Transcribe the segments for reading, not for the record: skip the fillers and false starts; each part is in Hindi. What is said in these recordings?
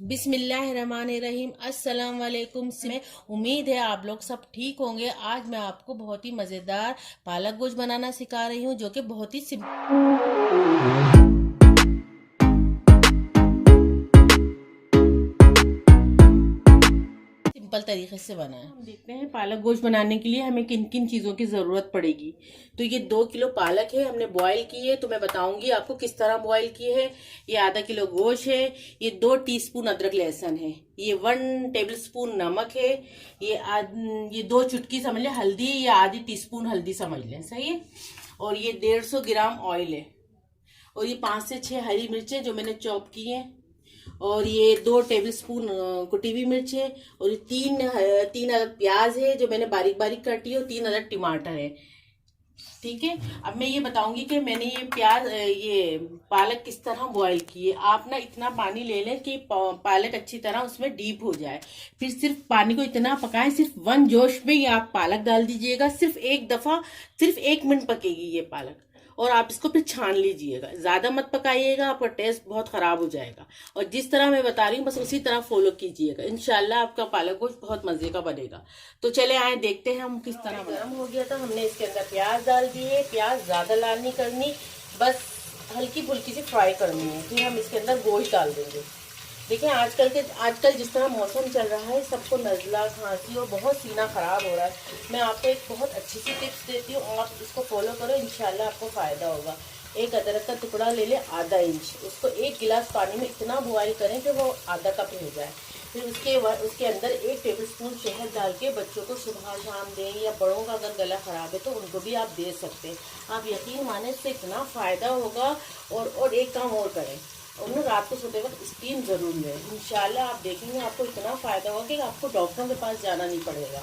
बिस्मिल्लाहिर्रहमानिर्रहीम। अस्सलाम वालेकुम। उम्मीद है आप लोग सब ठीक होंगे। आज मैं आपको बहुत ही मज़ेदार पालक गोश्त बनाना सिखा रही हूँ, जो कि बहुत ही सिंपल तरीके से बना है। हम देखते हैं पालक गोश्त बनाने के लिए हमें किन किन चीज़ों की ज़रूरत पड़ेगी। तो ये 2 किलो पालक है, हमने बॉईल की है। तो मैं बताऊंगी आपको किस तरह बॉईल की है। ये आधा किलो गोश्त है। ये 2 टीस्पून अदरक लहसुन है। ये 1 टेबल स्पून नमक है। ये 2 चुटकी समझ लें हल्दी, या आधी टीस्पून हल्दी समझ लें, सही है। और ये 150 ग्राम ऑयल है। और ये 5 से 6 हरी मिर्चें जो मैंने चॉप की हैं। और ये 2 टेबल स्पून कुटी हुई मिर्च है। और ये तीन अदद प्याज है जो मैंने बारीक बारीक काटी है। और 3 अदद टमाटर है। ठीक है, अब मैं ये बताऊंगी कि मैंने ये पालक किस तरह बॉईल की है। आप ना इतना पानी ले लें कि पालक अच्छी तरह उसमें डीप हो जाए। फिर सिर्फ पानी को इतना पकाएं, सिर्फ 1 जोश में ही आप पालक डाल दीजिएगा। सिर्फ एक दफा, सिर्फ 1 मिनट पकेगी ये पालक। और आप इसको फिर छान लीजिएगा। ज्यादा मत पकाइएगा, आपका टेस्ट बहुत खराब हो जाएगा। और जिस तरह मैं बता रही हूँ बस उसी तरह फॉलो कीजिएगा। इंशाल्लाह आपका पालक गोश्त बहुत मजे का बनेगा। तो चले आए देखते हैं हम किस तरह। गर्म हो गया था, हमने इसके अंदर प्याज डाल दिए। प्याज ज्यादा लाल नहीं करनी, बस हल्की फुल्की सी फ्राई करनी है। फिर हम इसके अंदर गोश्त डाल देंगे। देखिए आजकल जिस तरह मौसम चल रहा है, सबको नज़ला, खांसी और बहुत सीना ख़राब हो रहा है। मैं आपको एक बहुत अच्छी सी टिप्स देती हूँ, आप इसको फॉलो करो, इंशाल्लाह आपको फ़ायदा होगा। एक अदरक का टुकड़ा ले लें आधा इंच, उसको 1 गिलास पानी में इतना बॉयल करें कि वो आधा कप हो जाए। फिर उसके अंदर 1 टेबल स्पून शहद डाल के बच्चों को सुबह शाम दें, या बड़ों का अगर गला ख़राब है तो उनको भी आप दे सकते हैं। आप यकीन माने इससे इतना फ़ायदा होगा। और एक काम और करें, और ना रात को सोते वक्त स्टीम जरूर लें। इंशाल्लाह आप देखेंगे आपको इतना फ़ायदा होगा कि आपको डॉक्टरों के पास जाना नहीं पड़ेगा।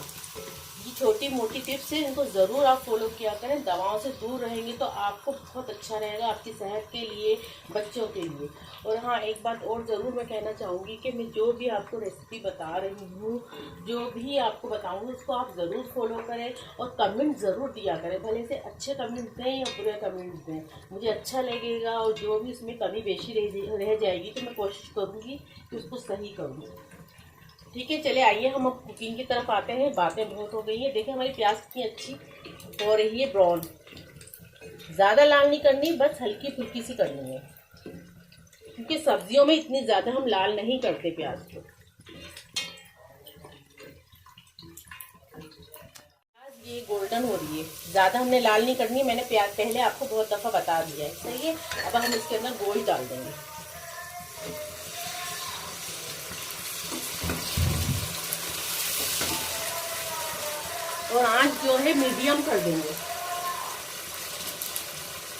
ये छोटी मोटी टिप्स है, इनको ज़रूर आप फॉलो किया करें। दवाओं से दूर रहेंगे तो आपको बहुत अच्छा रहेगा, आपकी सेहत के लिए, बच्चों के लिए। और हाँ, एक बात और ज़रूर मैं कहना चाहूँगी कि मैं जो भी आपको रेसिपी बता रही हूँ, जो भी आपको बताऊँगी, उसको आप ज़रूर फॉलो करें। और कमेंट ज़रूर दिया करें, भले से अच्छे कमेंट दें या बुरे कमेंट दें, मुझे अच्छा लगेगा। और जो भी उसमें कमी बेशी रह जाएगी तो मैं कोशिश करूँगी कि उसको सही करूँ। ठीक है, चले आइए हम अब कुकिंग की तरफ आते हैं। बातें बहुत हो गई है। देखिए हमारी प्याज कितनी अच्छी हो रही है, ब्राउन। ज़्यादा लाल नहीं करनी, बस हल्की फुल्की सी करनी है, क्योंकि सब्जियों में इतनी ज़्यादा हम लाल नहीं करते प्याज को। प्याज ये गोल्डन हो रही है, ज़्यादा हमने लाल नहीं करनी है। मैंने प्याज पहले आपको बहुत दफ़ा बता दिया है, सही है। अब हम इसके अंदर गोश्त डाल देंगे। और आंच जो है मीडियम कर देंगे,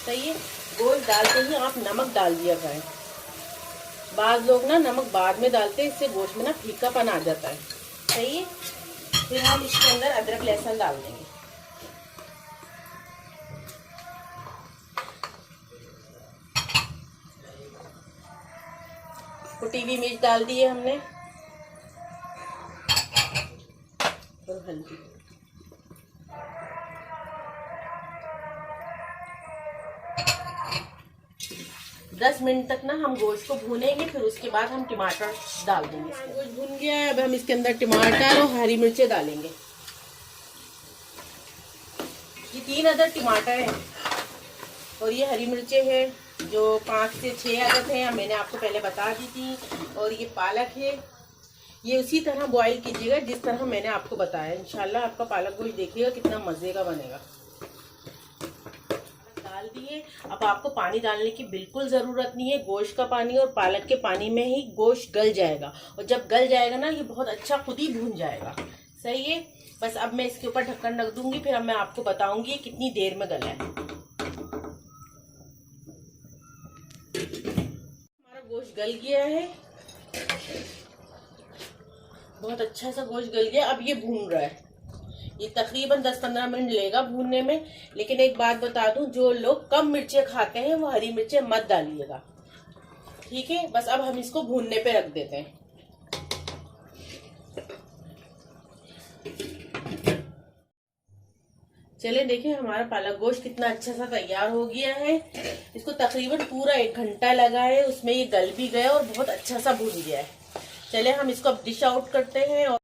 सही है। गोश्त डालते ही आप नमक डाल दिया करें। बाज़ लोग ना नमक बाद में डालते हैं, इससे गोश्त में ना फीकापन आ जाता है, सही है। फिर हम इसके अंदर अदरक लहसुन डाल देंगे। कुटी हुई मिर्च डाल दी है हमने, और हल्दी। 10 मिनट तक ना हम गोश्त को भूनेंगे। फिर उसके बाद हम टमाटर डाल देंगे। गोश्त भून गया है, अब हम इसके अंदर टमाटर और हरी मिर्चें डालेंगे। ये 3 अदद टमाटर है और ये हरी मिर्चें हैं जो 5 से 6 अदद हैं, मैंने आपको पहले बता दी थी। और ये पालक है, ये उसी तरह बॉईल कीजिएगा जिस तरह मैंने आपको बताया। इंशाल्लाह आपका पालक गोश्त देखिएगा कितना मज़े का बनेगा। डाल दिए। अब आपको पानी डालने की बिल्कुल ज़रूरत नहीं है। गोश्त का पानी और पालक के पानी में ही गोश्त गल जाएगा। और जब गल जाएगा ना, ये बहुत अच्छा खुद ही भून जाएगा, सही है। बस अब मैं इसके ऊपर ढक्कन रख दूंगी, फिर अब मैं आपको बताऊंगी कितनी देर में गला है। हमारा गोश्त गल गया है, बहुत अच्छा सा गोश्त गल गया। अब ये भून रहा है। ये तकरीबन 10-15 मिनट लेगा भूनने में। लेकिन एक बात बता दूं, जो लोग कम मिर्चें खाते हैं वो हरी मिर्चें मत डालिएगा, ठीक है। बस अब हम इसको भूनने पे रख देते हैं। चलिए देखिए हमारा पालक गोश्त कितना अच्छा सा तैयार हो गया है। इसको तकरीबन पूरा 1 घंटा लगा है, उसमें ये गल भी गया और बहुत अच्छा सा भून गया है। चले हम इसको अब डिश आउट करते हैं और